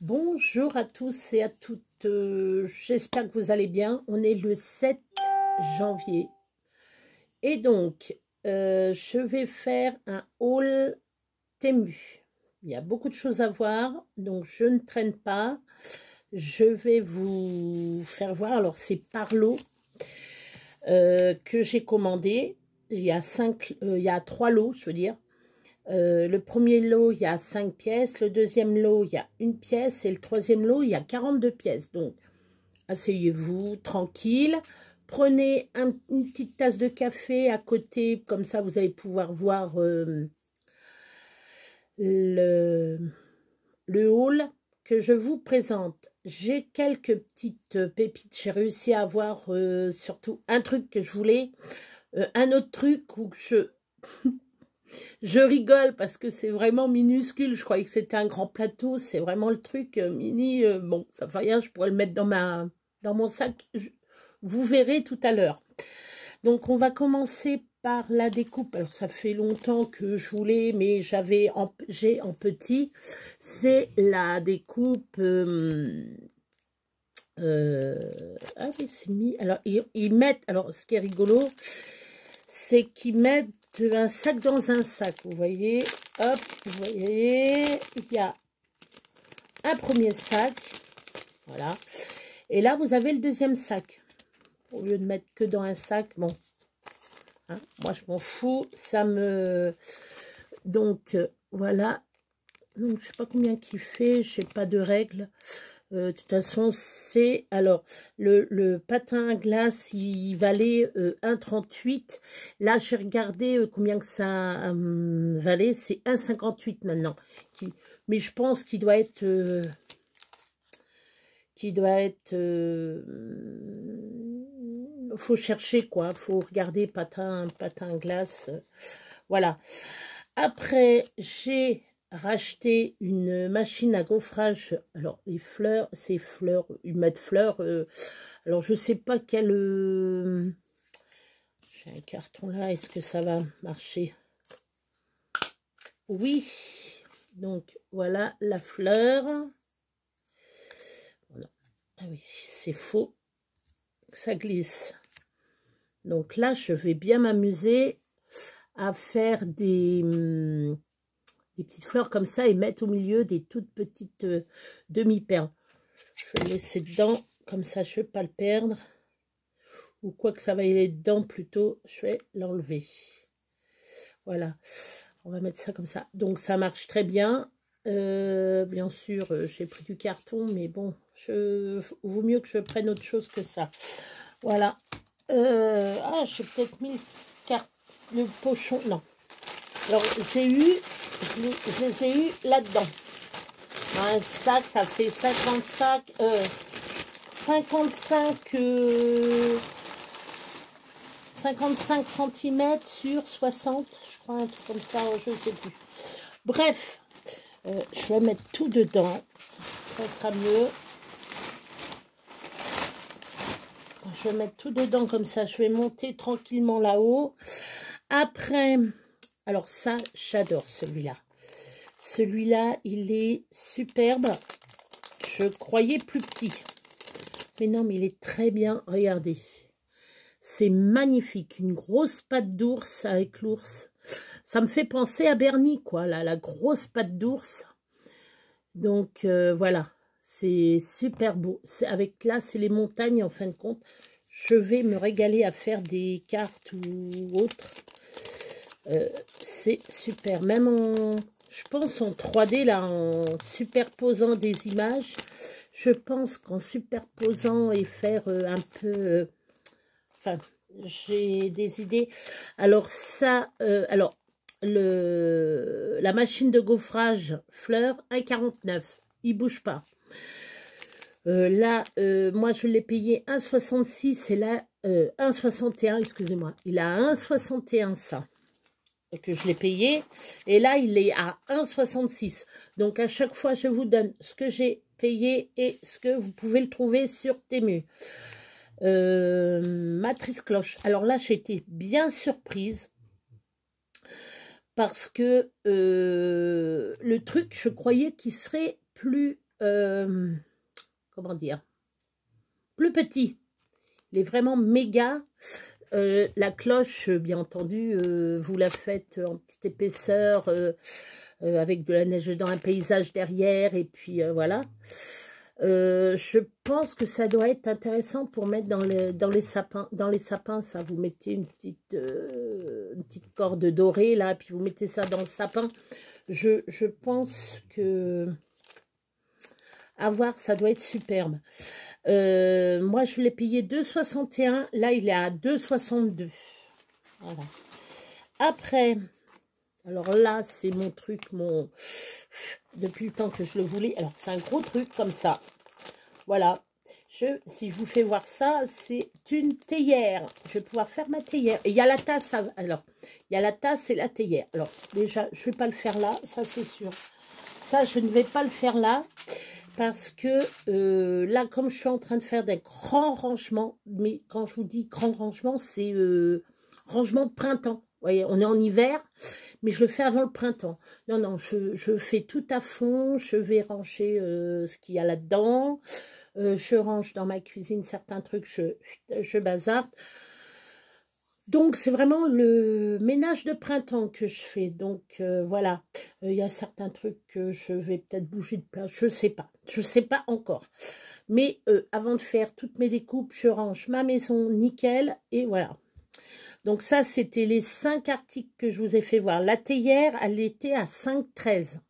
Bonjour à tous et à toutes, j'espère que vous allez bien. On est le 7 janvier et donc je vais faire un haul Temu. Il y a beaucoup de choses à voir, donc je ne traîne pas. Je vais vous faire voir, alors c'est par lot que j'ai commandé. Il y a 3 lots, je veux dire. Le premier lot, il y a 5 pièces. Le deuxième lot, il y a 1 pièce. Et le troisième lot, il y a 42 pièces. Donc, asseyez-vous, tranquille. Prenez une petite tasse de café à côté. Comme ça, vous allez pouvoir voir le haul que je vous présente. J'ai quelques petites pépites. J'ai réussi à avoir surtout un truc que je voulais. Un autre truc où je rigole parce que c'est vraiment minuscule. Je croyais que c'était un grand plateau. C'est vraiment le truc mini. Bon, ça fait rien. Je pourrais le mettre dans mon sac. Vous verrez tout à l'heure. Donc, on va commencer par la découpe. Alors, ça fait longtemps que je voulais, mais j'ai en petit. C'est la découpe. Ah oui, c'est mis. Alors, ils mettent. Alors, ce qui est rigolo, c'est qu'ils mettent un sac dans un sac, vous voyez, hop, vous voyez, il y a un premier sac, voilà, et là vous avez le deuxième sac, au lieu de mettre que dans un sac, bon, hein, moi je m'en fous, ça me, donc voilà, donc je sais pas combien qu'il fait, je sais pas de règles. De toute façon, c'est... Alors, le patin à glace, il valait 1,38. Là, j'ai regardé combien que ça valait. C'est 1,58 maintenant. Mais je pense qu'il doit être... faut chercher, quoi. Faut regarder patin à glace. Voilà. Après, j'ai racheté une machine à gaufrage. Alors, les fleurs, ces fleurs, ils mettent fleurs. Alors, je sais pas quel... J'ai un carton là, est-ce que ça va marcher? Oui. Donc, voilà la fleur. Voilà. Ah oui, c'est faux. Ça glisse. Donc là, je vais bien m'amuser à faire des petites fleurs comme ça et mettre au milieu des toutes petites demi-perles. Je vais le laisser dedans, comme ça je ne vais pas le perdre. Ou quoi que ça va aller dedans plutôt, je vais l'enlever. Voilà, on va mettre ça comme ça. Donc ça marche très bien. Bien sûr, j'ai pris du carton, mais bon, vaut mieux que je prenne autre chose que ça. Voilà. Ah, j'ai peut-être mis le pochon. Non. Alors, je les ai eu là-dedans. Un sac, ça fait 55 cm sur 60, je crois, un truc comme ça, je ne sais plus. Bref, je vais mettre tout dedans, ça sera mieux. Je vais mettre tout dedans comme ça, je vais monter tranquillement là-haut. Après, alors ça, j'adore celui-là. Celui-là, il est superbe. Je croyais plus petit. Mais non, mais il est très bien. Regardez. C'est magnifique. Une grosse patte d'ours avec l'ours. Ça me fait penser à Bernie, quoi. Là, la grosse patte d'ours. Donc, voilà. C'est super beau. Là, c'est les montagnes, en fin de compte. Je vais me régaler à faire des cartes ou autres. C'est super. Même en... Je pense en 3D, là, en superposant des images, je pense qu'en superposant et faire un peu... enfin, j'ai des idées. Alors ça, la machine de gaufrage fleur, 1,49. Il bouge pas. Là, moi, je l'ai payé 1,66 et là, 1,61, excusez-moi. Il a 1,61 ça. Que je l'ai payé, et là il est à 1,66. Donc à chaque fois je vous donne ce que j'ai payé et ce que vous pouvez le trouver sur Temu. Matrice cloche. Alors là j'ai été bien surprise parce que le truc, je croyais qu'il serait plus comment dire, plus petit. Il est vraiment méga. La cloche, bien entendu, vous la faites en petite épaisseur, avec de la neige dans un paysage derrière, et puis voilà. Je pense que ça doit être intéressant pour mettre dans les sapins. Dans les sapins, ça, vous mettez une petite corde dorée, là, puis vous mettez ça dans le sapin. Je pense que... à voir, ça doit être superbe. Moi, je l'ai payé 2,61. Là, il est à 2,62. Voilà. Après, alors là, c'est mon truc, depuis le temps que je le voulais. Alors, c'est un gros truc comme ça. Voilà. Si je vous fais voir ça, c'est une théière. Je vais pouvoir faire ma théière. Et il y a la tasse. Alors, il y a la tasse et la théière. Alors, déjà, je ne vais pas le faire là. Ça, c'est sûr. Ça, je ne vais pas le faire là. Parce que là, comme je suis en train de faire des grands rangements, mais quand je vous dis grand rangement, c'est rangement de printemps. Vous voyez, on est en hiver, mais je le fais avant le printemps. Non, non, je fais tout à fond. Je vais ranger ce qu'il y a là-dedans. Je range dans ma cuisine certains trucs, je bazarde. Donc, c'est vraiment le ménage de printemps que je fais. Donc, voilà. Il y a certains trucs que je vais peut-être bouger de place. Je ne sais pas. Je ne sais pas encore. Mais avant de faire toutes mes découpes, je range ma maison nickel. Et voilà. Donc, ça, c'était les 5 articles que je vous ai fait voir. La théière, elle était à 5,13.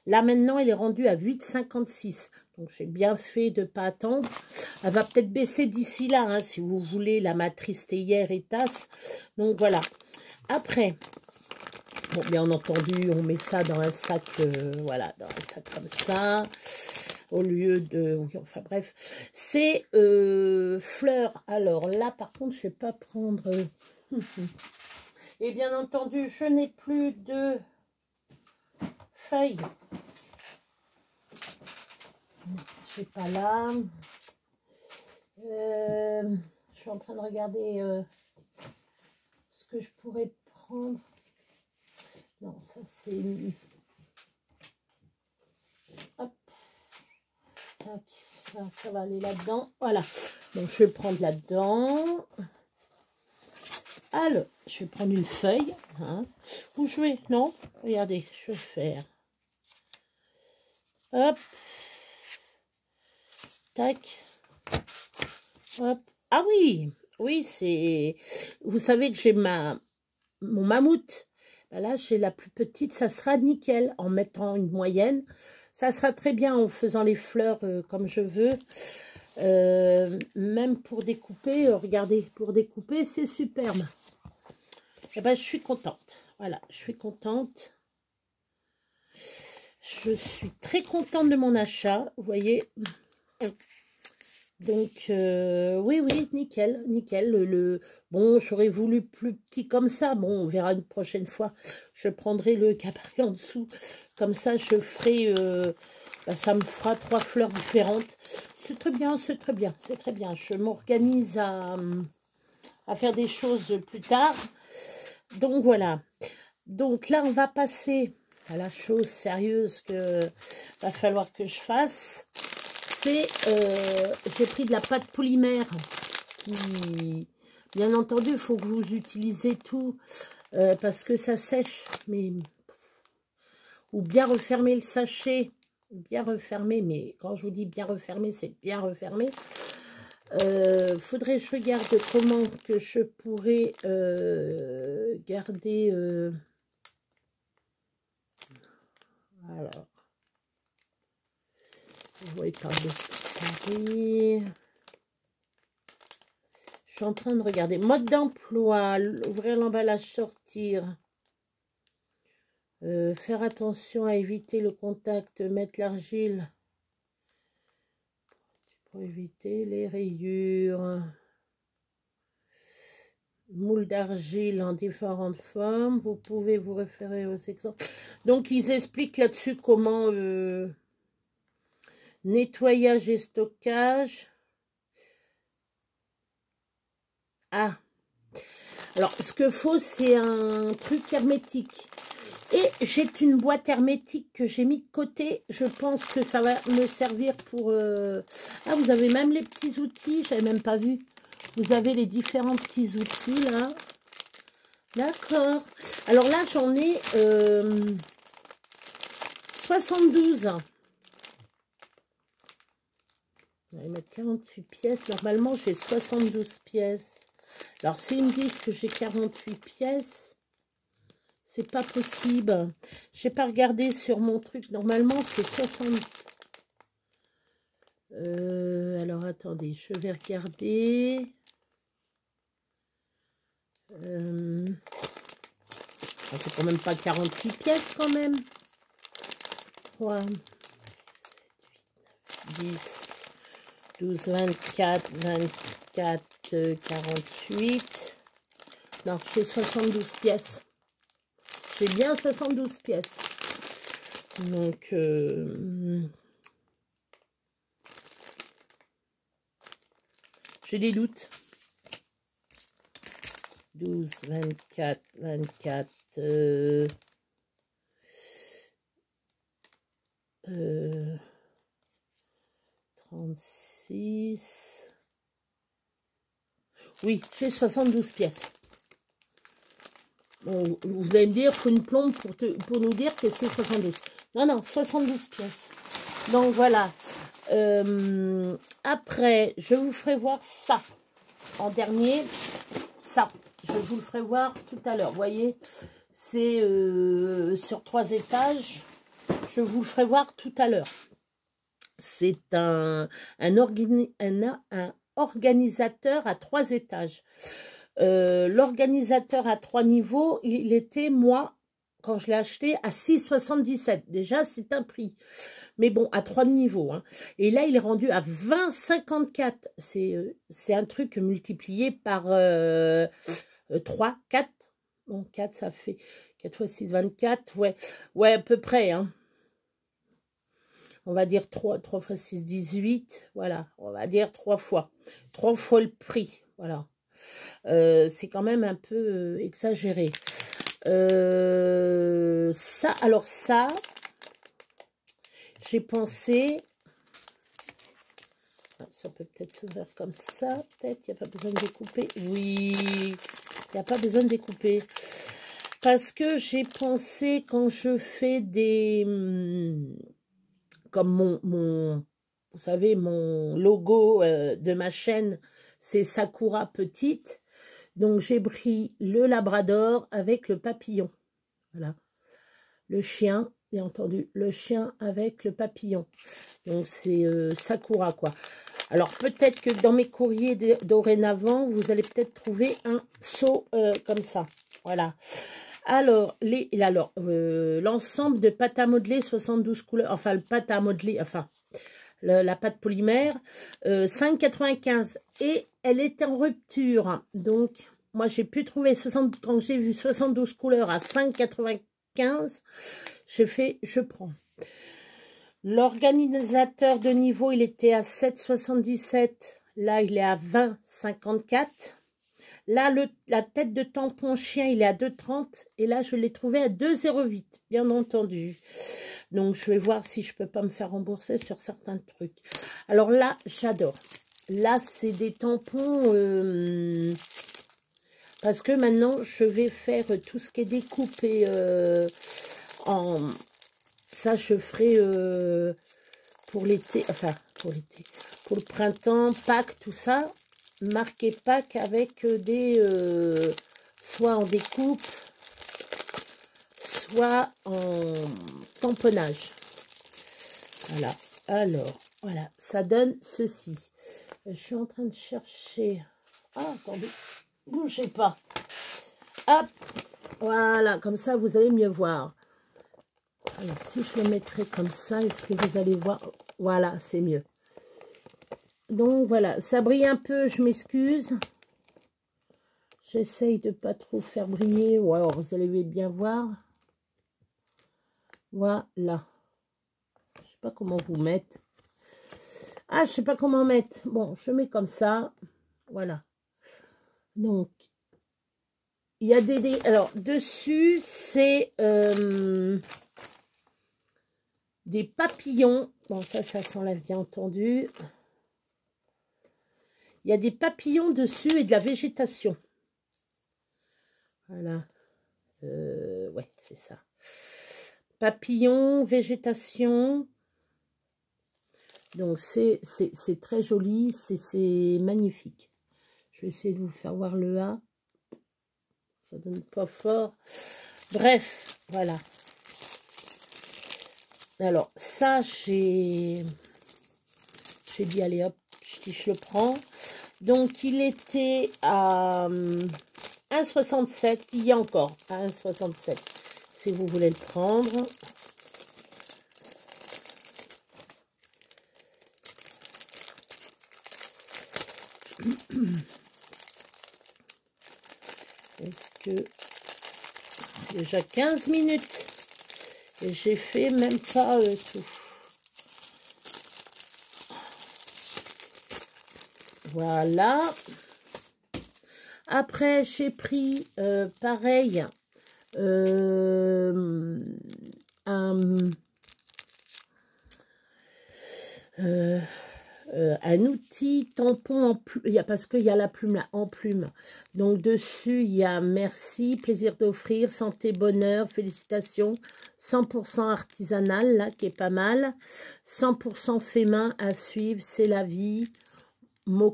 Là, maintenant, elle est rendue à 8,56. Donc, j'ai bien fait de ne pas attendre. Elle va peut-être baisser d'ici là, hein, si vous voulez, la matrice théière et tasse. Donc, voilà. Après, bon, bien entendu, on met ça dans un sac, voilà, dans un sac comme ça, au lieu de... Oui, enfin, bref. C'est fleurs. Alors, là, par contre, je ne vais pas prendre... Et bien entendu, je n'ai plus de feuilles. Je sais pas là. Je suis en train de regarder ce que je pourrais prendre. Non, ça c'est... Hop. Tac, ça va aller là-dedans. Voilà. Donc je vais prendre là-dedans. Alors, je vais prendre une feuille. Hein. Où je vais? Non, regardez, je vais faire. Hop. Tac. Hop. Ah oui, oui, c'est... Vous savez que j'ai mon mammouth. Ben là, j'ai la plus petite, ça sera nickel. En mettant une moyenne, ça sera très bien en faisant les fleurs comme je veux. Même pour découper, regardez, pour découper, c'est superbe. Et ben, je suis contente. Voilà, je suis contente. Je suis très contente de mon achat, vous voyez. Donc, oui, nickel, nickel. Bon, j'aurais voulu plus petit comme ça. Bon, on verra une prochaine fois. Je prendrai le gabarit en dessous. Comme ça, je ferai... ça me fera 3 fleurs différentes. C'est très bien, c'est très bien, c'est très bien. Je m'organise à faire des choses plus tard. Donc, voilà. Donc, là, on va passer à la chose sérieuse que va falloir que je fasse. C'est, j'ai pris de la pâte polymère qui, bien entendu, il faut que vous utilisez tout parce que ça sèche, mais ou bien refermer le sachet, bien refermer, mais quand je vous dis bien refermer, c'est bien refermer. Faudrait que je regarde comment que je pourrais garder... alors, vous voyez par de je suis en train de regarder. Mode d'emploi, ouvrir l'emballage, sortir. Faire attention à éviter le contact, mettre l'argile pour éviter les rayures. Moule d'argile en différentes formes. Vous pouvez vous référer aux exemples. Donc, ils expliquent là-dessus comment nettoyage et stockage. Ah, alors ce qu'il faut, c'est un truc hermétique. Et j'ai une boîte hermétique que j'ai mis de côté. Je pense que ça va me servir pour... Ah, vous avez même les petits outils. Je n'avais même pas vu. Vous avez les différents petits outils, là. D'accord. Alors là, j'en ai 72. On va mettre 48 pièces. Normalement, j'ai 72 pièces. Alors, s'ils me disent que j'ai 48 pièces, c'est pas possible. Je n'ai pas regardé sur mon truc. Normalement, c'est 60. Alors, attendez, je vais regarder. C'est quand même pas 48 pièces, quand même. 3, 6, 7, 8, 9, 10. 12, 24, 24, 48. Non, j'ai 72 pièces. J'ai bien 72 pièces. Donc, j'ai des doutes. 12, 24, 24, 36. Oui, j'ai 72 pièces. Bon, vous allez me dire, il faut une plombe pour nous dire que c'est 72. Non, non, 72 pièces. Donc, voilà. Après, je vous ferai voir ça. En dernier, ça. Je vous le ferai voir tout à l'heure. Vous voyez, c'est sur 3 étages. Je vous le ferai voir tout à l'heure. C'est un organisateur à 3 étages. L'organisateur à 3 niveaux, il était, moi, quand je l'ai acheté, à 6,77. Déjà, c'est un prix. Mais bon, à 3 niveaux. Hein. Et là, il est rendu à 20,54. C'est un truc multiplié par 3, 4. Bon, 4, ça fait 4 fois 6, 24. Ouais, ouais, à peu près. Hein. On va dire 3 fois 6, 18. Voilà, on va dire 3 fois. 3 fois le prix. Voilà. C'est quand même un peu exagéré. Ça, alors ça, j'ai pensé... Ça peut peut-être s'ouvrir comme ça. Peut-être qu'il n'y a pas besoin de découper. Oui, il n'y a pas besoin de découper. Parce que j'ai pensé quand je fais des... Comme vous savez, mon logo de ma chaîne, c'est Sakura petite. Donc, j'ai pris le labrador avec le papillon. Voilà. Le chien, bien entendu, le chien avec le papillon. Donc, c'est Sakura, quoi. Alors, peut-être que dans mes courriers dorénavant, vous allez peut-être trouver un seau comme ça. Voilà. Alors, l'ensemble de pâte à modeler, 72 couleurs, enfin, le pâte à modeler, enfin, la pâte polymère, 5,95. Et elle est en rupture. Donc, moi, j'ai pu trouver, quand j'ai vu 72 couleurs à 5,95, je prends. L'organisateur de niveau, il était à 7,77. Là, il est à 20,54. Là, la tête de tampon chien, il est à 2,30. Et là, je l'ai trouvé à 2,08, bien entendu. Donc, je vais voir si je peux pas me faire rembourser sur certains trucs. Alors là, j'adore. Là, c'est des tampons... parce que maintenant, je vais faire tout ce qui est découpé en... Ça, je ferai pour l'été, enfin, pour l'été, pour le printemps, Pâques, tout ça, marqué Pâques avec des, soit en découpe, soit en tamponnage. Voilà, alors, voilà, ça donne ceci. Je suis en train de chercher, ah, attendez, bougez pas, hop, voilà, comme ça, vous allez mieux voir. Alors, si je le mettrai comme ça, est-ce que vous allez voir? Voilà, c'est mieux. Donc, voilà, ça brille un peu, je m'excuse. J'essaye de pas trop faire briller. Ou alors, vous allez bien voir. Voilà. Je sais pas comment vous mettre. Ah, je sais pas comment mettre. Bon, je mets comme ça. Voilà. Donc, il y a alors, dessus, c'est des papillons. Bon, ça s'enlève bien entendu. Il y a des papillons dessus et de la végétation. Voilà. Ouais, c'est ça. Papillons, végétation. Donc, c'est très joli. C'est magnifique. Je vais essayer de vous faire voir le A. Ça donne pas fort. Bref, voilà. Alors, ça, j'ai dit, allez hop, je le prends. Donc, il était à 1,67. Il y a encore à 1,67. Si vous voulez le prendre. Est-ce que... Déjà 15 minutes. Et j'ai fait même pas tout. Voilà. Après, j'ai pris pareil un outil tampon en plume, parce qu'il y a la plume là, en plume. Donc dessus, il y a merci, plaisir d'offrir, santé, bonheur, félicitations, 100% artisanal, là, qui est pas mal. 100% fait main à suivre, c'est la vie. Mon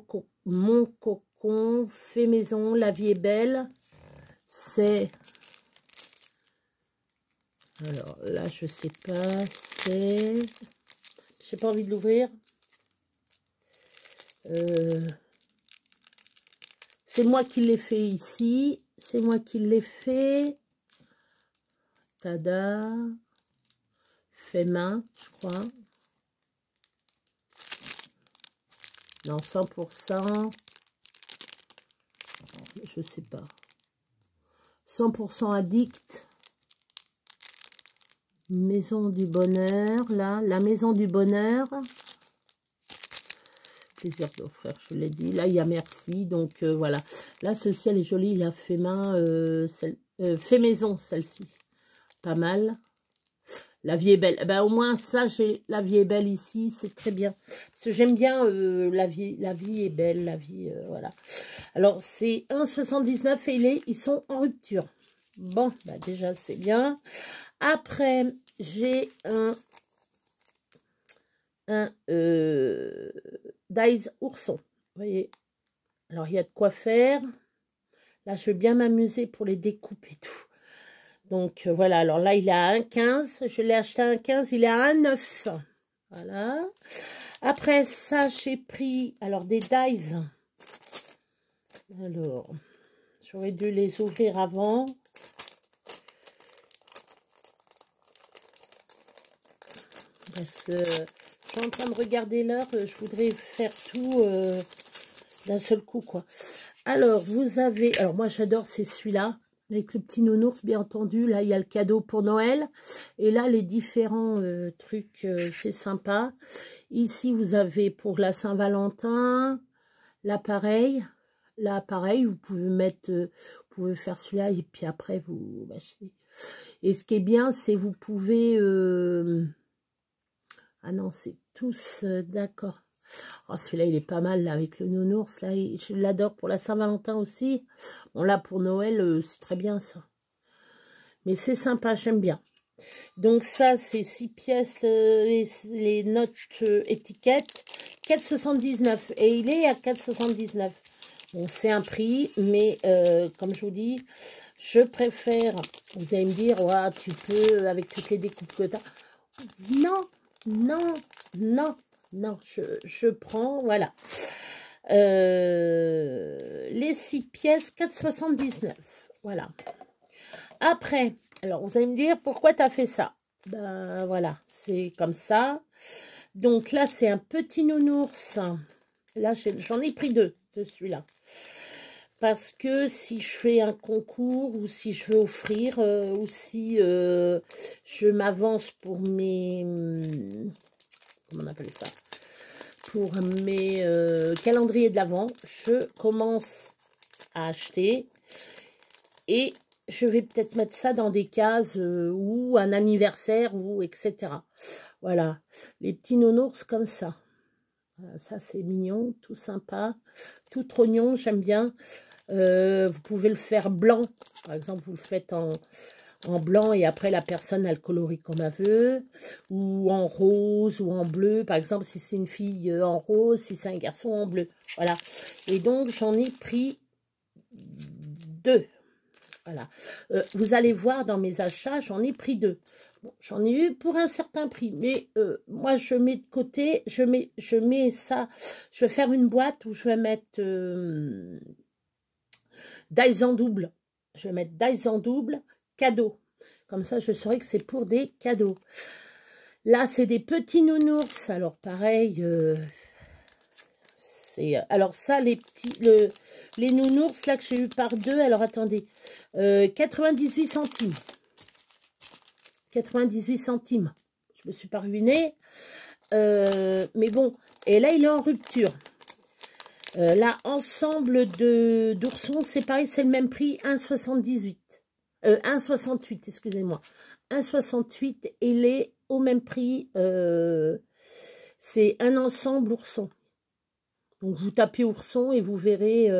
cocon, fait maison, la vie est belle. C'est... Alors là, je sais pas, c'est... J'ai pas envie de l'ouvrir. C'est moi qui l'ai fait ici. C'est moi qui l'ai fait. Tada. Fait main, je crois. Non, 100%. Je sais pas. 100% addict. Maison du bonheur. Là, la maison du bonheur. Plaisir d'offrir, je l'ai dit. Là, il y a merci. Donc, voilà. Là, celle-ci, elle est jolie. Il a fait main. Fait maison, celle-ci. Pas mal. La vie est belle. Ben, au moins, ça, j'ai la vie est belle ici. C'est très bien. Parce que j'aime bien la vie est belle. La vie, voilà. Alors, c'est 1,79 et ils sont en rupture. Bon, bah, déjà, c'est bien. Après, j'ai un Dies ourson. Vous voyez. Alors, il y a de quoi faire. Là, je vais bien m'amuser pour les découpes et tout. Donc, voilà. Alors là, il est à 1,15. Je l'ai acheté à 1,15. Il est à 1,9. Voilà. Après ça, j'ai pris, alors, des dies. Alors, j'aurais dû les ouvrir avant. Parce que je suis en train de regarder l'heure. Je voudrais faire tout d'un seul coup, quoi. Alors, vous avez... Alors, moi, j'adore, c'est celui-là. Avec le petit nounours, bien entendu. Là, il y a le cadeau pour Noël. Et là, les différents trucs, c'est sympa. Ici, vous avez pour la Saint-Valentin, l'appareil. Là, pareil, vous pouvez mettre... vous pouvez faire celui-là et puis après, vous achetez. Et ce qui est bien, c'est vous pouvez... Ah non, c'est tous... D'accord. Oh, celui-là, il est pas mal, là, avec le nounours. Là, je l'adore pour la Saint-Valentin aussi. Bon, là, pour Noël, c'est très bien, ça. Mais c'est sympa, j'aime bien. Donc, ça, c'est 6 pièces, les notes étiquettes. 4,79. Et il est à 4,79. Bon, c'est un prix, mais comme je vous dis, je préfère... Vous allez me dire, ouais, tu peux, avec toutes les découpes que tu as... Non, non, non. Non, je prends, voilà. Les 6 pièces, 4,79. Voilà. Après, alors vous allez me dire, pourquoi tu as fait ça? Ben voilà, c'est comme ça. Donc là, c'est un petit nounours. Là, j'en ai pris 2 de celui-là. Parce que si je fais un concours ou si je veux offrir ou si je m'avance pour mes... Comment on appelle ça? Pour mes calendriers de l'Avent, je commence à acheter. Et je vais peut-être mettre ça dans des cases ou un anniversaire ou etc. Voilà, les petits nounours comme ça. Voilà, ça, c'est mignon, tout sympa, tout trognon, j'aime bien. Vous pouvez le faire blanc. Par exemple, vous le faites en blanc et après, la personne, elle colorie comme elle veut. Ou en rose ou en bleu. Par exemple, si c'est une fille en rose, si c'est un garçon en bleu. Voilà. Et donc, j'en ai pris 2. Voilà. Vous allez voir dans mes achats, j'en ai pris 2. Bon, j'en ai eu pour un certain prix, mais moi je mets de côté, je mets ça, je vais faire une boîte où je vais mettre dies en double. Je vais mettre dies en double, cadeau. Comme ça, je saurai que c'est pour des cadeaux. Là, c'est des petits nounours. Alors pareil, alors ça, les nounours là que j'ai eu par 2. Alors attendez, 98 centimes. 98 centimes. Je me suis pas ruinée. Mais bon, et là, il est en rupture. Là, ensemble d'oursons, c'est pareil, c'est le même prix, 1,78. 1,68, excusez-moi. 1,68, et il est au même prix. C'est un ensemble ourson. Donc, vous tapez ourson et vous verrez.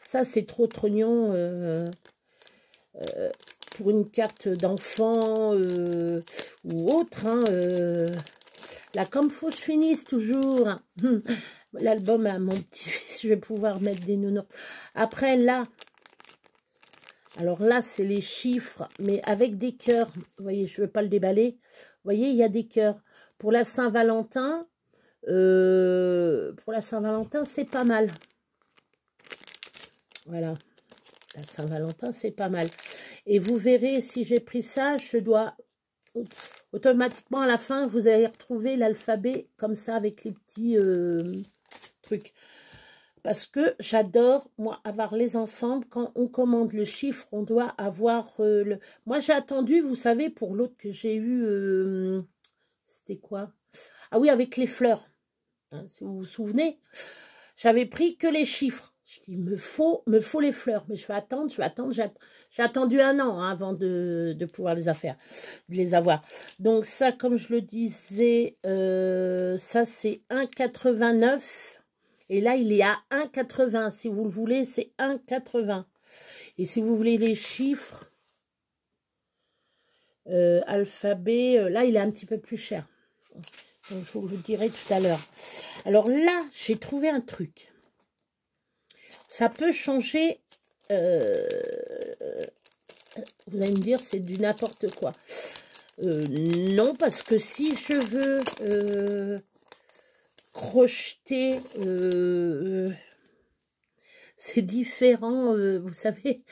Ça, c'est trop trognon. Pour une carte d'enfant ou autre. Hein, là, comme faut que je finisse toujours. L'album à mon petit-fils, je vais pouvoir mettre des nounours. Après, là, alors là, c'est les chiffres, mais avec des cœurs. Vous voyez, je ne veux pas le déballer. Vous voyez, il y a des cœurs. Pour la Saint-Valentin, c'est pas mal. Voilà. La Saint-Valentin, c'est pas mal. Et vous verrez, si j'ai pris ça, je dois automatiquement à la fin, vous allez retrouver l'alphabet comme ça avec les petits trucs. Parce que j'adore, moi, avoir les ensembles. Quand on commande le chiffre, on doit avoir le... Moi, j'ai attendu, vous savez, pour l'autre que j'ai eu... C'était quoi? Ah oui, avec les fleurs. Hein, si vous vous souvenez, j'avais pris que les chiffres. Je dis, me faut les fleurs. Mais je vais attendre. J'ai attendu 1 an hein, avant de pouvoir les avoir. Donc ça, comme je le disais, ça c'est 1,89. Et là, il est à 1,80. Si vous le voulez, c'est 1,80. Et si vous voulez les chiffres, alphabet, là, il est un petit peu plus cher. Donc, je vous le dirai tout à l'heure. Alors là, j'ai trouvé un truc. Ça peut changer, vous allez me dire, c'est du n'importe quoi. Non, parce que si je veux crocheter, c'est différent, vous savez,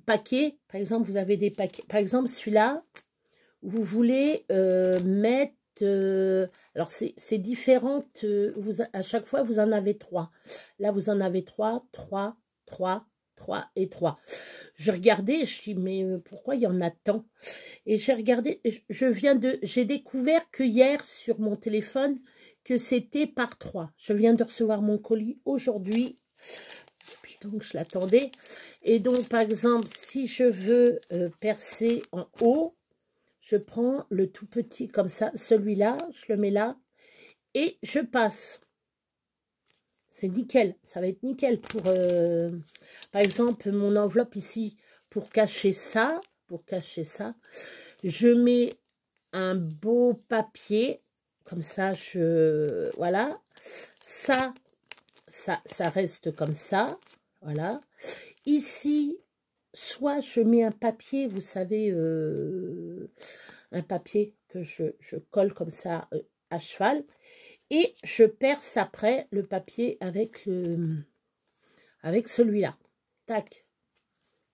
paquets, par exemple, vous avez des paquets. Par exemple, celui-là, vous voulez mettre... alors, c'est différent. À chaque fois, vous en avez 3. Là, vous en avez 3, 3, 3, 3 et 3. Je regardais, je dis, mais pourquoi il y en a tant? Et j'ai regardé, j'ai découvert que hier, sur mon téléphone, que c'était par 3. Je viens de recevoir mon colis aujourd'hui. Donc, je l'attendais. Et donc, par exemple, si je veux percer en haut, je prends le tout petit comme ça, celui-là, je le mets là et je passe. C'est nickel, ça va être nickel pour, par exemple, mon enveloppe ici, pour cacher ça, je mets un beau papier, comme ça, voilà, ça reste comme ça, voilà. Ici, soit je mets un papier, vous savez, un papier que je colle comme ça à cheval. Et je perce après le papier avec celui-là. Tac.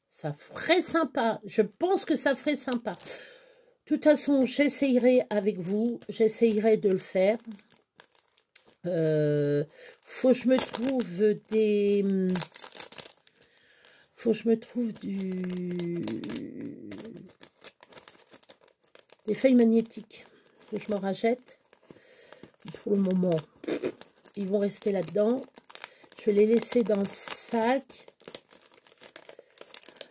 Ça ferait sympa. Je pense que ça ferait sympa. De toute façon, j'essayerai avec vous. J'essayerai de le faire. Faut que je me trouve des... Faut que je me trouve des feuilles magnétiques. Faut que je me rachète. Pour le moment, ils vont rester là-dedans. Je vais les laisser dans le sac.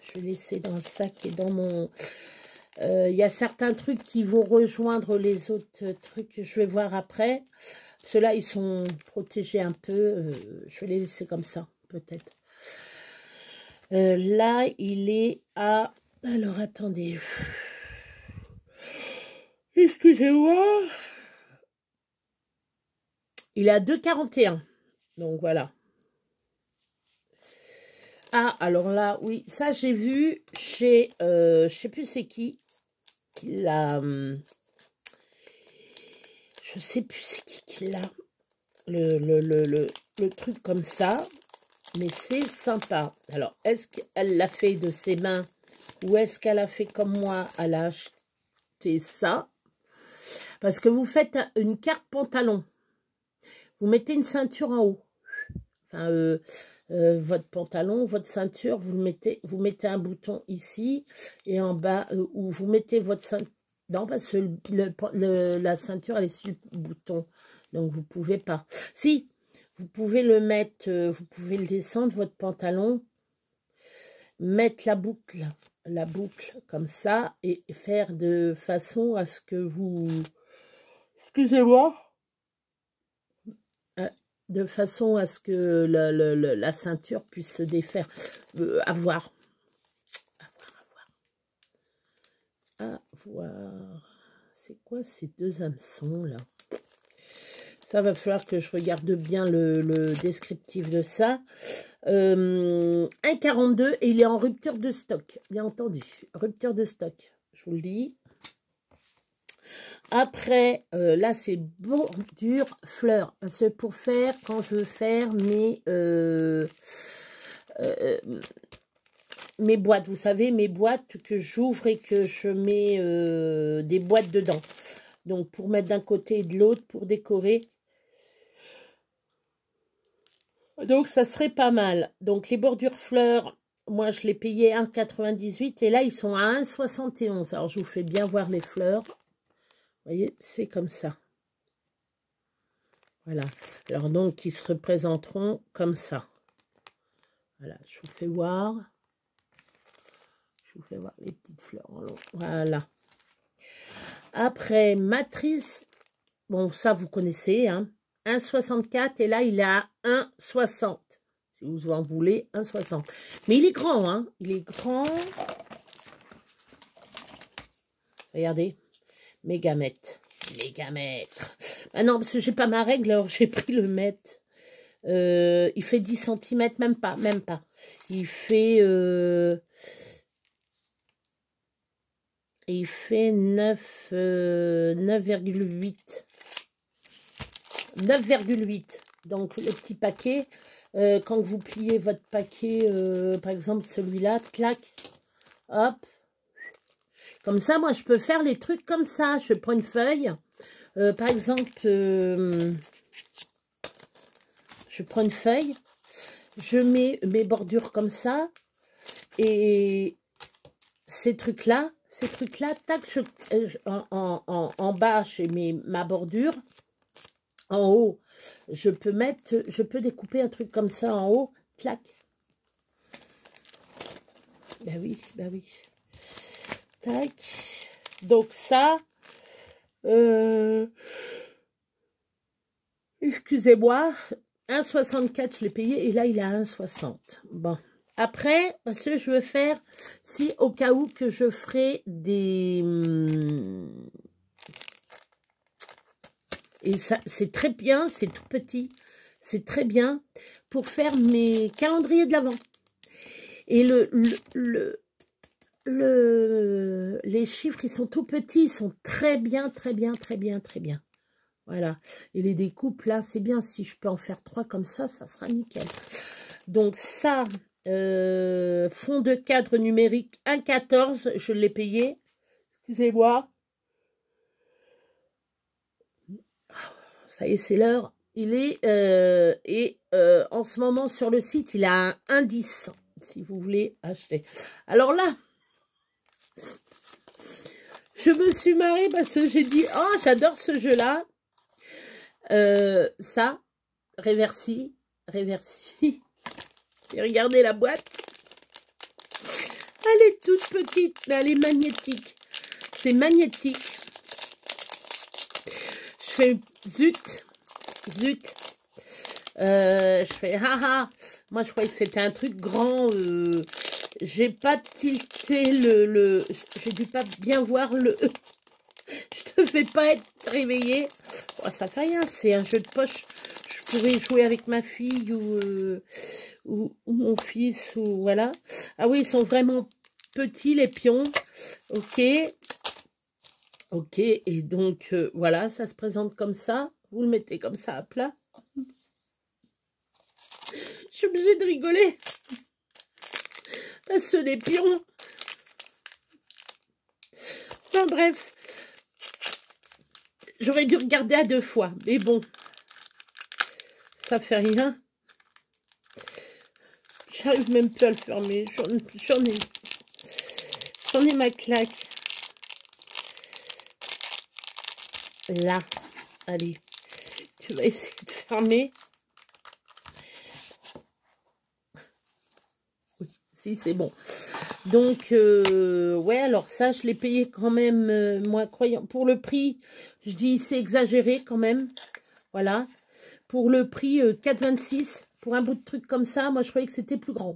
Je vais laisser dans le sac et dans mon... Il y a certains trucs qui vont rejoindre les autres trucs. Je vais voir après. Ceux-là, ils sont protégés un peu. Je vais les laisser comme ça, peut-être. Là, il est à... Alors, attendez. Excusez-moi. Il est à 2,41. Donc, voilà. Ah, alors là, oui. Ça, j'ai vu chez... je sais plus c'est qui. Je sais plus c'est qui l'a. Le truc comme ça. Mais c'est sympa. Alors, est-ce qu'elle l'a fait de ses mains ou est-ce qu'elle a fait comme moi? Elle a acheté ça. Parce que vous faites une carte pantalon. Vous mettez une ceinture en haut. Enfin, votre pantalon, votre ceinture, vous mettez un bouton ici. Et en bas, où vous mettez votre ceinture. Non, parce que la ceinture, elle est sur le bouton. Donc, vous pouvez pas. Si, vous pouvez le mettre, vous pouvez le descendre, votre pantalon. Mettre la boucle comme ça. Et faire de façon à ce que vous... Excusez-moi. De façon à ce que la ceinture puisse se défaire. Avoir. C'est quoi ces deux hameçons là? Ça va falloir que je regarde bien le descriptif de ça. 1,42 et il est en rupture de stock. Bien entendu. Rupture de stock. Je vous le dis. Après, là, c'est bordure fleur. C'est pour faire, quand je veux faire mes boîtes. Vous savez, mes boîtes que j'ouvre et que je mets des boîtes dedans. Donc, pour mettre d'un côté et de l'autre, pour décorer. Donc, ça serait pas mal. Donc, les bordures fleurs, moi, je les payais 1,98 et là, ils sont à 1,71. Alors, je vous fais bien voir les fleurs. Vous voyez, c'est comme ça. Voilà. Alors, donc, ils se représenteront comme ça. Voilà, je vous fais voir. Je vous fais voir les petites fleurs en long. Voilà. Après, matrice. Bon, ça, vous connaissez, hein. 1,64 et là, il est à 1,60. Si vous en voulez, 1,60. Mais il est grand, hein. Il est grand. Regardez. Mégamètre. Mégamètre. Ah non, parce que j'ai pas ma règle, alors j'ai pris le mètre. Il fait 10 cm, même pas. Il fait 9,8. 9,8. Donc, le petit paquet, quand vous pliez votre paquet, par exemple, celui-là, clac, hop. Comme ça, moi, je peux faire les trucs comme ça. Je prends une feuille. Par exemple, je prends une feuille. Je mets mes bordures comme ça. Et ces trucs-là, tac, en bas, je mets ma bordure. En haut, je peux découper un truc comme ça en haut. Clac. Ben oui. Tac. Donc ça, excusez-moi, 1,64 je l'ai payé et là il est à 1,60. Bon. Après, parce que je veux faire, si au cas où que je ferai des... Et ça, c'est très bien, c'est tout petit. C'est très bien pour faire mes calendriers de l'Avent. Et les chiffres, ils sont tout petits, ils sont très bien. Voilà. Et les découpes, là, c'est bien. Si je peux en faire 3 comme ça sera nickel. Donc ça, fond de cadre numérique 1,14, je l'ai payé. Excusez-moi. Ça y est, c'est l'heure. Il est, en ce moment, sur le site, il a un 1,10, si vous voulez acheter. Alors là, je me suis marrée parce que j'ai dit, oh, j'adore ce jeu-là. Ça, Reversi. Et regardez la boîte. Elle est toute petite, mais elle est magnétique. C'est magnétique. Je fais zut, zut. Je fais haha. Moi, je croyais que c'était un truc grand. J'ai pas tilté j'ai dû pas bien voir le. Je devais pas être réveillée. Oh, ça fait rien, c'est un jeu de poche. Je pourrais jouer avec ma fille ou mon fils ou voilà. Ah oui, ils sont vraiment petits les pions. Ok. Ok, et donc voilà, ça se présente comme ça. Vous le mettez comme ça à plat. Je suis obligée de rigoler. Parce que les pions. Enfin bref. J'aurais dû regarder à 2 fois. Mais bon. Ça fait rien. J'arrive même plus à le fermer. J'en ai ma claque. Là. Allez. Tu vas essayer de fermer. Oui, si, c'est bon. Donc, ouais, alors ça, je l'ai payé quand même, moi, croyant. Pour le prix, je dis c'est exagéré quand même. Voilà. Pour le prix, 4,26. Pour un bout de truc comme ça, moi, je croyais que c'était plus grand.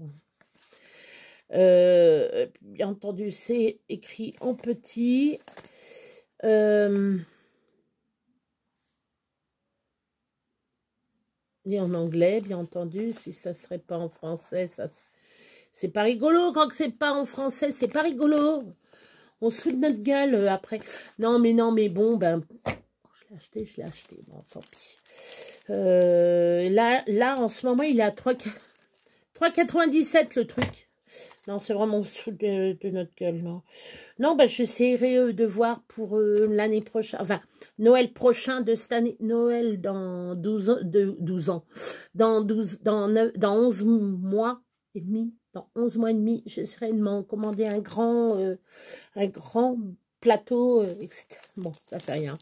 Bien entendu, c'est écrit en petit. Et en anglais, bien entendu. Si ça serait pas en français, ça serait... C'est pas rigolo quand c'est pas en français, c'est pas rigolo. On se fout de notre gueule après. Non, mais bon, ben... je l'ai acheté. Bon, tant pis. Là, en ce moment, il est à 3,97 le truc. Non, c'est vraiment on se fout de notre gueule, non. Non, ben, j'essaierai de voir pour l'année prochaine. Enfin, Noël prochain de cette année. Noël dans 12 ans. Dans 11 mois et demi. Dans 11 mois et demi, j'essaierai de m'en commander un grand plateau, etc. Bon, ça fait rien.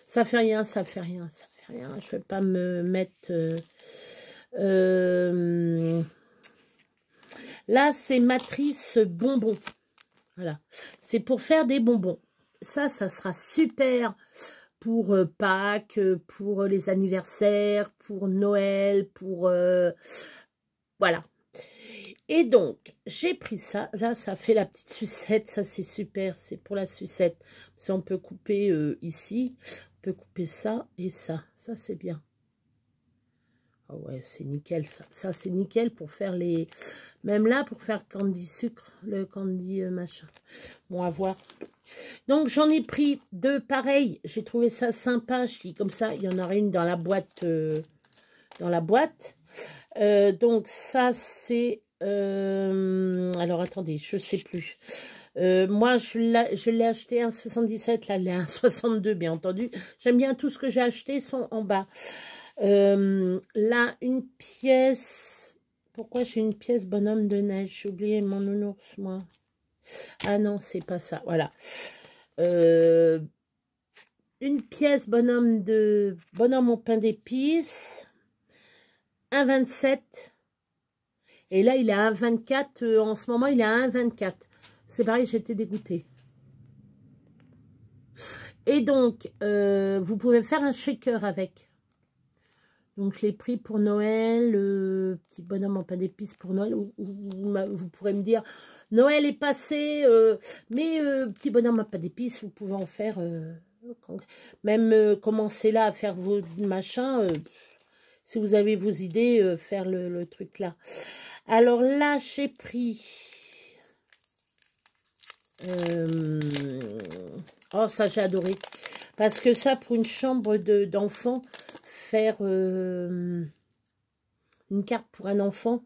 Ça fait rien, ça fait rien, ça fait rien. Je vais pas me mettre... Là, c'est matrice bonbons. Voilà. C'est pour faire des bonbons. Ça sera super pour Pâques, pour les anniversaires, pour Noël, pour... voilà. Et donc, j'ai pris ça. Là, ça fait la petite sucette. Ça, c'est super. C'est pour la sucette. Si on peut couper ici. On peut couper ça et ça. Ça, c'est bien. Ah ouais, c'est nickel, ça. Ça, c'est nickel pour faire les... Même là, pour faire candy sucre. Le candy machin. Bon, à voir. Donc, j'en ai pris 2 pareils. J'ai trouvé ça sympa. Je dis comme ça, il y en aura une dans la boîte. Donc, ça, c'est... alors attendez, je sais plus. Moi je l'ai acheté à 1,77, là elle est à 1,62 bien entendu. J'aime bien tout ce que j'ai acheté sont en bas. Là une pièce. Pourquoi j'ai une pièce bonhomme de neige? J'ai oublié mon nounours moi. Ah non, c'est pas ça. Voilà. Une pièce bonhomme au pain d'épices. 1,27. Et là, il est à 1,24. En ce moment, il est à 1,24. C'est pareil, j'étais dégoûtée. Et donc, vous pouvez faire un shaker avec. Donc, je l'ai pris pour Noël. Petit bonhomme en pain d'épices pour Noël. Vous pourrez me dire, Noël est passé. Mais petit bonhomme en pain d'épices, vous pouvez en faire... même commencer là à faire vos machins. Si vous avez vos idées, faire le truc là. Alors là, j'ai pris... oh, ça, j'ai adoré. Parce que ça, pour une chambre d'enfant, faire une carte pour un enfant,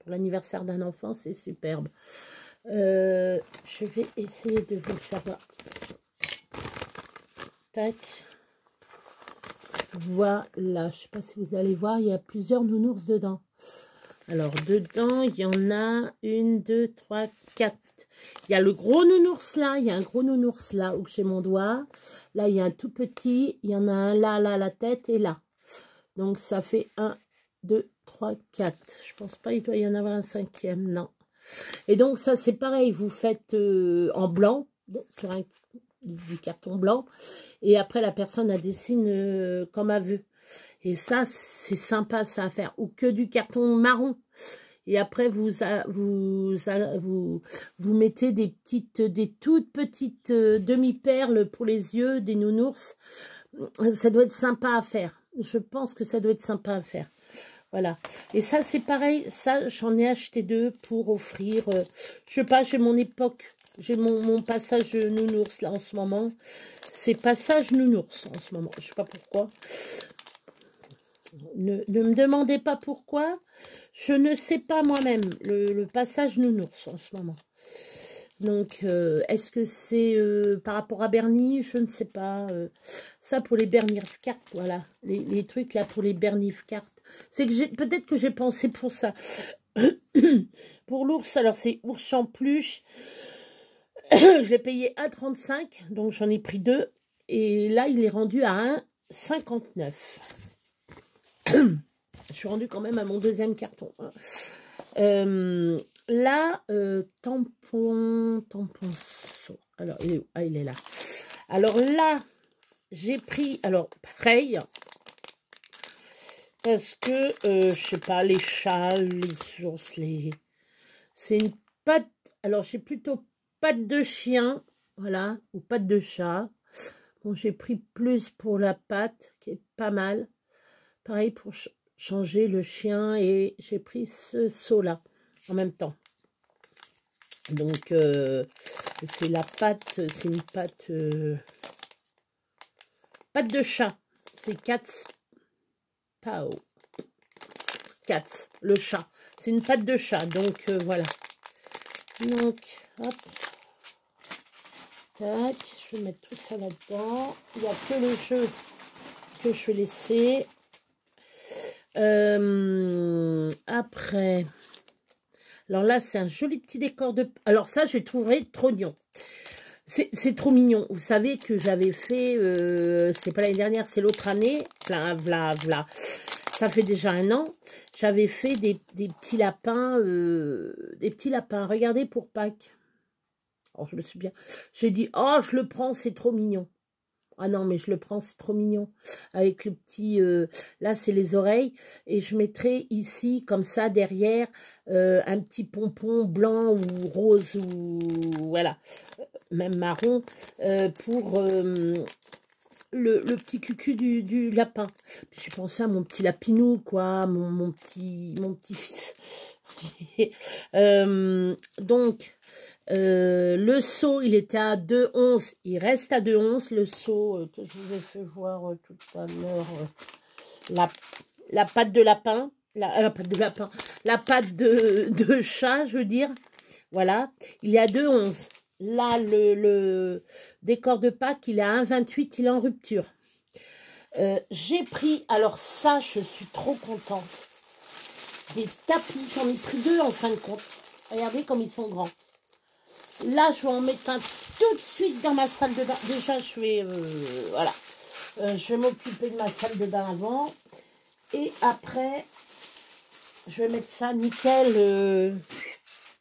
pour l'anniversaire d'un enfant, c'est superbe. Je vais essayer de vous le faire voir. Tac. Voilà. Je ne sais pas si vous allez voir, il y a plusieurs nounours dedans. Alors, dedans, il y en a 1, 2, 3, 4. Il y a le gros nounours là. Il y a un gros nounours là où j'ai mon doigt. Là, il y a un tout petit. Il y en a un là, la tête et là. Donc, ça fait 1, 2, 3, 4. Je pense pas qu'il doit y en avoir un 5e. Non. Et donc, ça, c'est pareil. Vous faites en blanc, sur du carton blanc. Et après, la personne, elle dessine comme elle veut. Et ça, c'est sympa, ça à faire. Ou que du carton marron. Et après, vous mettez des toutes petites demi-perles pour les yeux, des nounours. Ça doit être sympa à faire. Je pense que ça doit être sympa à faire. Voilà. Et ça, c'est pareil. Ça, j'en ai acheté 2 pour offrir. Je sais pas, j'ai mon époque. J'ai mon passage nounours, là, en ce moment. C'est passage nounours, en ce moment. Je sais pas pourquoi. Ne me demandez pas pourquoi. Je ne sais pas moi-même. Le passage nounours, en ce moment. Donc, est-ce que c'est par rapport à Bernie? Je ne sais pas. Ça, pour les Bernif cartes, voilà. Les trucs, là, pour les Bernif cartes. C'est que peut-être que j'ai pensé pour ça. Pour l'ours, alors c'est ours en peluche. Je l'ai payé 1,35, donc j'en ai pris 2. Et là, il est rendu à 1,59. Je suis rendue quand même à mon 2e carton. Là, tampon saut. Alors, il est où? Ah, il est là. Alors là, j'ai pris, alors pareil, parce que, je sais pas, les chats, les ours, c'est une patte, alors j'ai plutôt patte de chien, voilà, ou patte de chat. Bon, j'ai pris plus pour la patte, qui est pas mal. Pareil pour changer le chien, et j'ai pris ce saut-là, en même temps. Donc, c'est la patte, c'est une patte, patte de chat. C'est Cats Paw. Cats, le chat. C'est une patte de chat, donc voilà. Donc, hop. Tac, je vais mettre tout ça là-dedans. Il n'y a que le jeu que je vais laisser. Après, alors là, c'est un joli petit décor de... Alors ça, j'ai trouvé trop mignon. C'est trop mignon. Vous savez que j'avais fait, c'est pas l'année dernière, c'est l'autre année. Vla. Ça fait déjà 1 an. J'avais fait des petits lapins, Regardez pour Pâques. Alors, je me suis bien... J'ai dit, oh, je le prends, c'est trop mignon. Ah non, mais je le prends, c'est trop mignon. Avec le petit... là, c'est les oreilles. Et je mettrai ici, comme ça, derrière, un petit pompon blanc ou rose ou... Voilà. Même marron. Pour le petit cucu du lapin. J'ai pensé à mon petit lapinou, quoi. Mon petit-fils. Donc... le seau, il était à 2,11. Il reste à 2,11. Le seau que je vous ai fait voir tout à l'heure. La patte de lapin. La patte de lapin. La patte de chat, je veux dire. Voilà. Il est à 2,11. Là, le décor de Pâques, il est à 1,28. Il est en rupture. J'ai pris... Alors ça, je suis trop contente. Des tapis. J'en ai pris 2 en fin de compte. Regardez comme ils sont grands. Là, je vais en mettre un tout de suite dans ma salle de bain. Déjà, je vais, voilà. Je vais m'occuper de ma salle de bain avant. Et après, je vais mettre ça nickel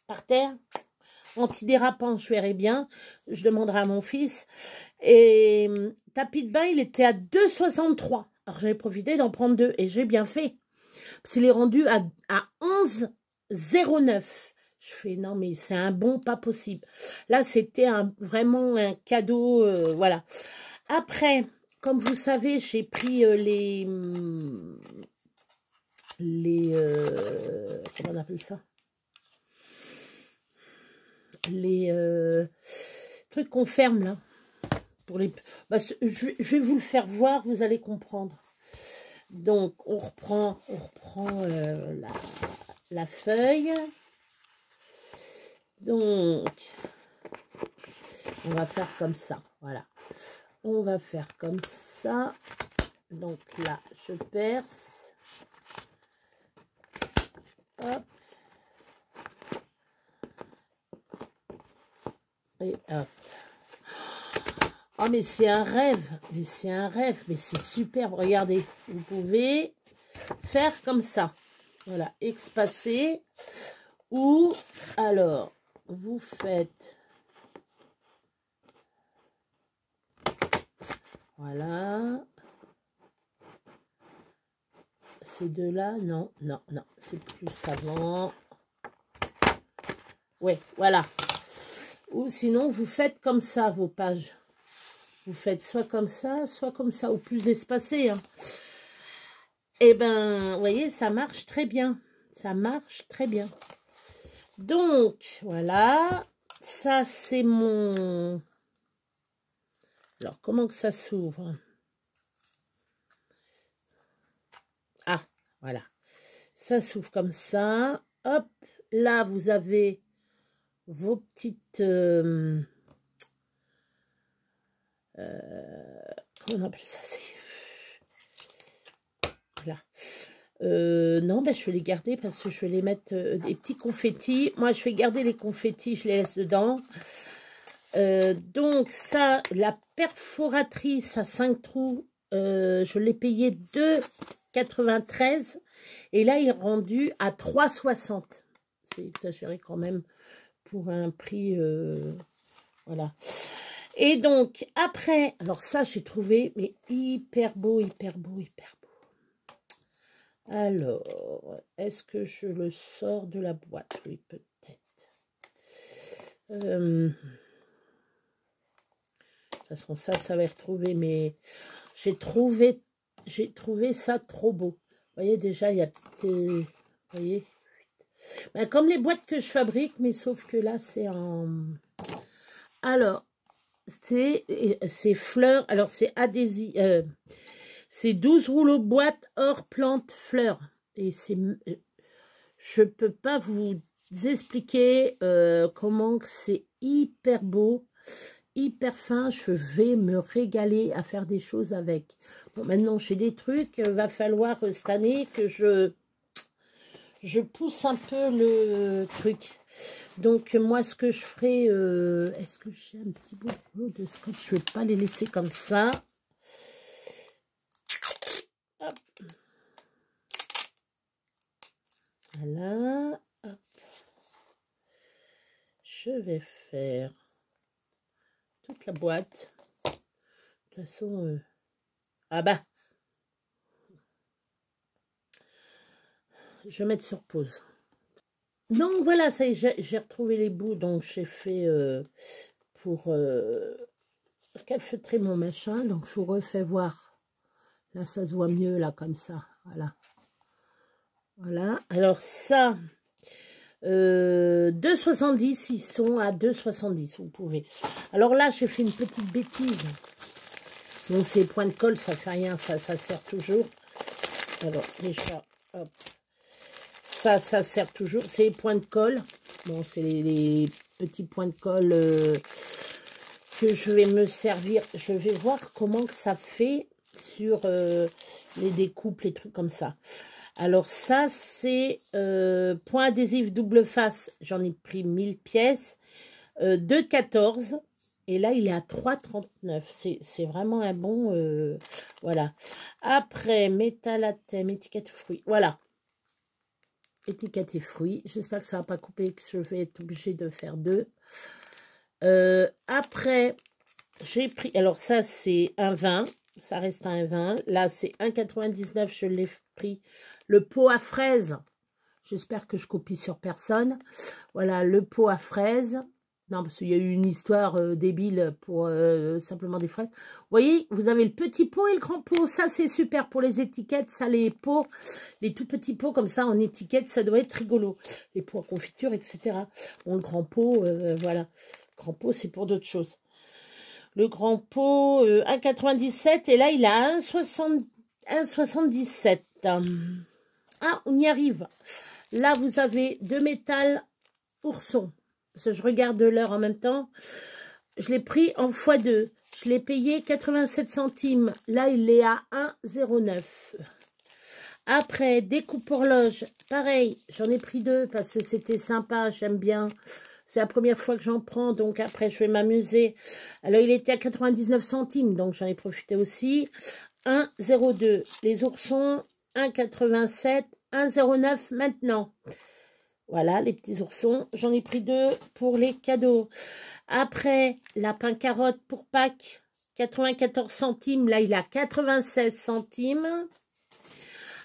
par terre. Antidérapant, je verrai bien. Je demanderai à mon fils. Et tapis de bain, il était à 2,63. Alors, j'avais profité d'en prendre 2. Et j'ai bien fait. Parce qu'il est rendu à 11,09. Je fais, non, mais c'est un bon pas possible. Là, c'était vraiment un cadeau, voilà. Après, comme vous savez, j'ai pris comment on appelle ça? Les trucs qu'on ferme, là. Pour les, bah, je vais vous le faire voir, vous allez comprendre. Donc, on reprend la feuille. Donc, on va faire comme ça, voilà. On va faire comme ça. Donc là, je perce. Hop. Et hop. Oh, mais c'est un rêve. Mais c'est un rêve. Mais c'est superbe. Regardez, vous pouvez faire comme ça. Voilà, espacer. Ou alors, vous faites... Voilà. Ces deux-là, non, non, non, c'est plus savant. Ouais, voilà. Ou sinon, vous faites comme ça, vos pages. Vous faites soit comme ça, ou plus espacé. Hein. Et ben, vous voyez, ça marche très bien. Ça marche très bien. Donc, voilà. Ça, c'est mon... Alors, comment que ça s'ouvre? Ah, voilà. Ça s'ouvre comme ça. Hop, là, vous avez vos petites... comment on appelle ça? Voilà. Non, ben, je vais les garder parce que je vais les mettre des petits confettis. Moi, je vais garder les confettis, je les laisse dedans. Donc, ça, la perforatrice à 5 trous, je l'ai payé 2,93 et là, il est rendu à 3,60. C'est exagéré quand même pour un prix, voilà. Et donc, après, alors ça, j'ai trouvé, mais hyper beau, hyper beau, hyper beau. Alors, est-ce que je le sors de la boîte? Oui, peut-être. De toute façon, ça va retrouver, mais j'ai trouvé ça trop beau. Vous voyez, déjà, il y a petite... vous voyez, ben, comme les boîtes que je fabrique, mais sauf que là, c'est en... Alors, c'est fleurs. Alors, c'est adhésif. C'est 12 rouleaux boîte hors plantes fleurs. Et c'est... Je peux pas vous expliquer comment c'est hyper beau, hyper fin. Je vais me régaler à faire des choses avec. Bon, maintenant, j'ai des trucs. Va falloir cette année que je pousse un peu le truc. Donc, moi, ce que je ferai... est-ce que j'ai un petit bout de scotch? Je ne vais pas les laisser comme ça. Hop. Voilà. Hop. Je vais faire toute la boîte. De toute façon... ah bah. Je vais mettre sur pause. Donc, voilà, ça y est, j'ai retrouvé les bouts. Donc, j'ai fait pour calfeutrer mon machin. Donc, je vous refais voir. Là, ça se voit mieux, là, comme ça. Voilà. Voilà. Alors, ça, 2,70, ils sont à 2,70, vous pouvez. Alors là, j'ai fait une petite bêtise. Donc, ces points de colle, ça fait rien, ça sert toujours. Alors, déjà, hop. Ça sert toujours. C'est les points de colle. Bon, c'est les petits points de colle que je vais me servir. Je vais voir comment que ça fait sur les découpes, les trucs comme ça. Alors ça, c'est point adhésif double face. J'en ai pris 1000 pièces. 2,14. Et là, il est à 3,39. C'est vraiment un bon... voilà. Après, métal à thème, étiquette fruits. Voilà. Étiquette et fruits. J'espère que ça ne va pas couper, que je vais être obligée de faire deux. Après, j'ai pris... Alors ça, c'est un 20. Ça reste un 20. Là, c'est 1,99. Je l'ai pris. Le pot à fraises. J'espère que je copie sur personne. Voilà, le pot à fraises. Non, parce qu'il y a eu une histoire débile pour simplement des fraises. Vous voyez, vous avez le petit pot et le grand pot. Ça, c'est super pour les étiquettes. Ça, les pots, les tout petits pots comme ça en étiquette, ça doit être rigolo. Les pots en confiture, etc. Bon, le grand pot, voilà. Le grand pot, c'est pour d'autres choses. Le grand pot, 1,97. Et là, il a 1,77. Ah, on y arrive. Là, vous avez deux métal ourson. Parce que je regarde l'heure en même temps. Je l'ai pris en x2. Je l'ai payé 87 centimes. Là, il est à 1,09. Après, découpe horloge. Pareil, j'en ai pris deux parce que c'était sympa. J'aime bien. C'est la première fois que j'en prends. Donc, après, je vais m'amuser. Alors, il était à 99 centimes. Donc, j'en ai profité aussi. 1,02. Les oursons, 1,87. 1,09 maintenant. Voilà, les petits oursons. J'en ai pris 2 pour les cadeaux. Après, lapin carotte pour Pâques, 94 centimes. Là, il a 96 centimes.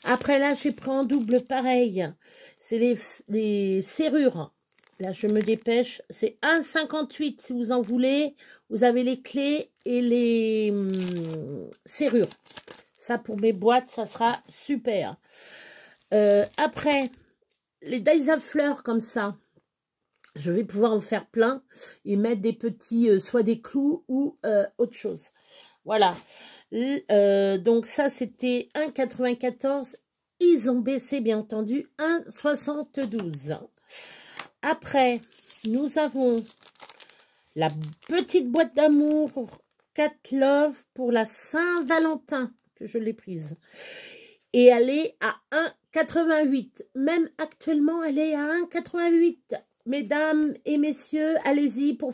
Après, là, j'ai pris en double pareil. C'est les serrures. Là, je me dépêche. C'est 1,58 si vous en voulez. Vous avez les clés et les serrures. Ça, pour mes boîtes, ça sera super. Après, les dies à fleurs comme ça. Je vais pouvoir en faire plein et mettre des petits, soit des clous ou autre chose. Voilà. Donc ça, c'était 1,94. Ils ont baissé, bien entendu, 1,72. Après, nous avons la petite boîte d'amour Cat Love pour la Saint-Valentin, que je l'ai prise. Et elle est à 1,88. Même actuellement, elle est à 1,88. Mesdames et messieurs, allez-y pour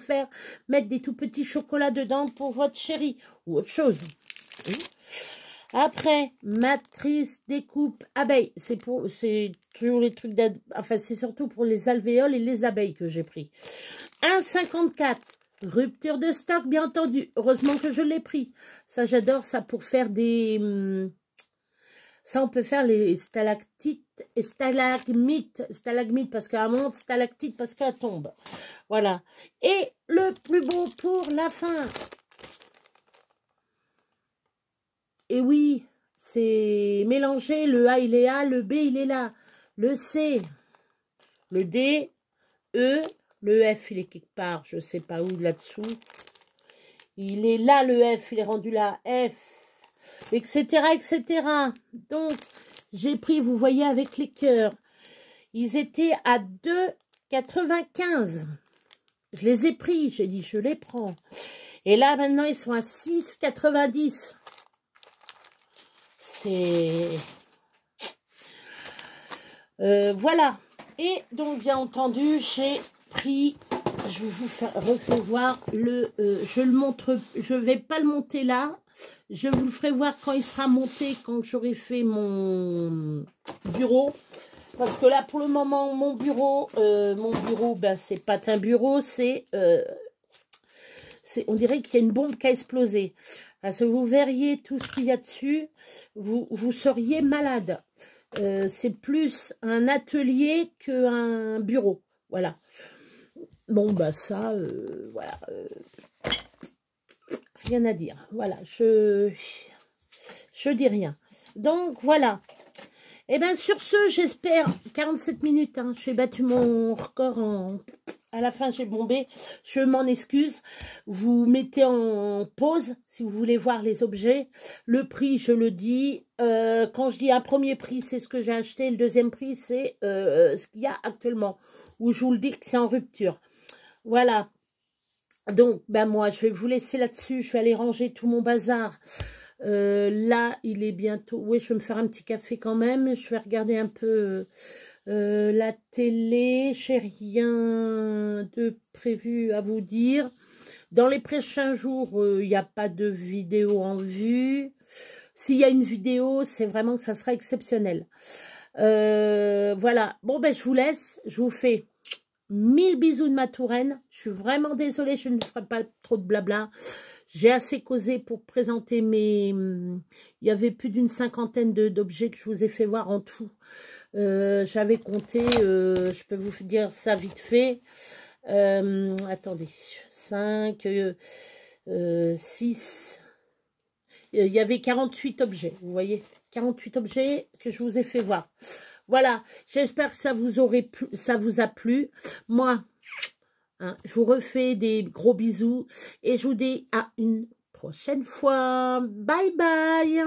mettre des tout petits chocolats dedans pour votre chérie ou autre chose. Après, matrice découpe abeille. C'est toujours les trucs enfin, c'est surtout pour les alvéoles et les abeilles que j'ai pris. 1,54. Rupture de stock, bien entendu. Heureusement que je l'ai pris. Ça, j'adore ça pour faire des... Ça, on peut faire les stalactites et stalagmites. Stalagmites parce qu'elle monte, stalactite parce qu'elle tombe. Voilà. Et le plus beau pour la fin. Et oui, c'est mélangé. Le A, il est là. Le B, il est là. Le C, le D, E, le F, il est quelque part. Je ne sais pas où, là-dessous. Il est là, le F. Il est rendu là. F. Etc., etc. Donc, j'ai pris, vous voyez, avec les cœurs. Ils étaient à 2,95. Je les ai pris. J'ai dit, je les prends. Et là, maintenant, ils sont à 6,90. C'est... voilà. Et donc, bien entendu, j'ai pris... Je vous refais voir le... je le montre... Je vais pas le monter là. Je vous le ferai voir quand il sera monté, quand j'aurai fait mon bureau. Parce que là, pour le moment, mon bureau, ben, c'est pas un bureau, on dirait qu'il y a une bombe qui a explosé. Parce que vous verriez tout ce qu'il y a dessus, vous seriez malade. C'est plus un atelier qu'un bureau. Voilà. Bon, bah ça, voilà. Rien à dire. Voilà, je dis rien. Donc, voilà. Et bien, sur ce, j'espère... 47 minutes, hein, j'ai battu mon record à la fin, j'ai bombé. Je m'en excuse. Vous mettez en pause si vous voulez voir les objets. Le prix, je le dis. Quand je dis un premier prix, c'est ce que j'ai acheté. Le deuxième prix, c'est ce qu'il y a actuellement. Ou je vous le dis que c'est en rupture. Voilà. Donc, ben moi, je vais vous laisser là-dessus. Je vais aller ranger tout mon bazar. Là, il est bientôt... Oui, je vais me faire un petit café quand même. Je vais regarder un peu la télé. J'ai rien de prévu à vous dire. Dans les prochains jours, il n'y a pas de vidéo en vue. S'il y a une vidéo, c'est vraiment que ça sera exceptionnel. Voilà. Bon, ben, je vous laisse. Je vous fais... 1000 bisous de ma Touraine. Je suis vraiment désolée, je ne ferai pas trop de blabla. J'ai assez causé pour présenter mes... Il y avait plus d'une cinquantaine d'objets que je vous ai fait voir en tout. J'avais compté, je peux vous dire ça vite fait. Attendez, 5, 6... Il y avait 48 objets, vous voyez. 48 objets que je vous ai fait voir. Voilà, j'espère que ça vous a plu. Moi, hein, je vous refais des gros bisous et je vous dis à une prochaine fois. Bye bye.